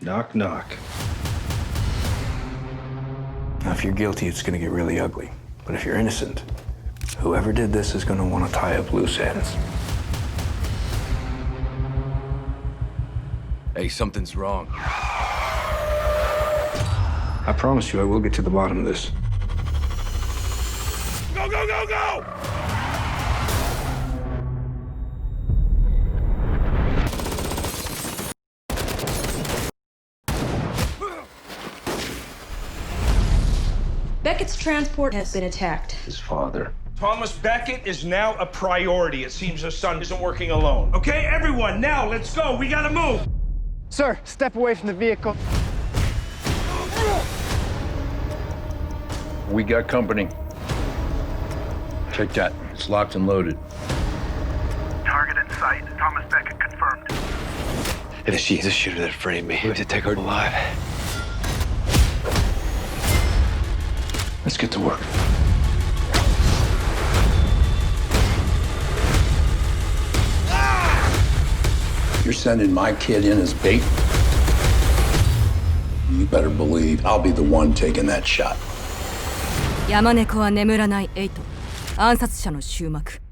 Knock, knock. Now, if you're guilty, it's gonna get really ugly. But if you're innocent, whoever did this is gonna want to tie up loose ends. Hey, something's wrong. I promise you, I will get to the bottom of this. Go, go, go, go! Beckett's transport has been attacked. His father. Thomas Beckett is now a priority. It seems his son isn't working alone. Okay, everyone, now let's go. We gotta move. Sir, step away from the vehicle. We got company. Check that. It's locked and loaded. Target in sight. Thomas Beckett confirmed. If she's a shooter that framed me, we have to take her alive. Let's get to work. You're sending my kid in as bait? You better believe I'll be the one taking that shot. 山猫は眠らないエイト。暗殺者の終幕。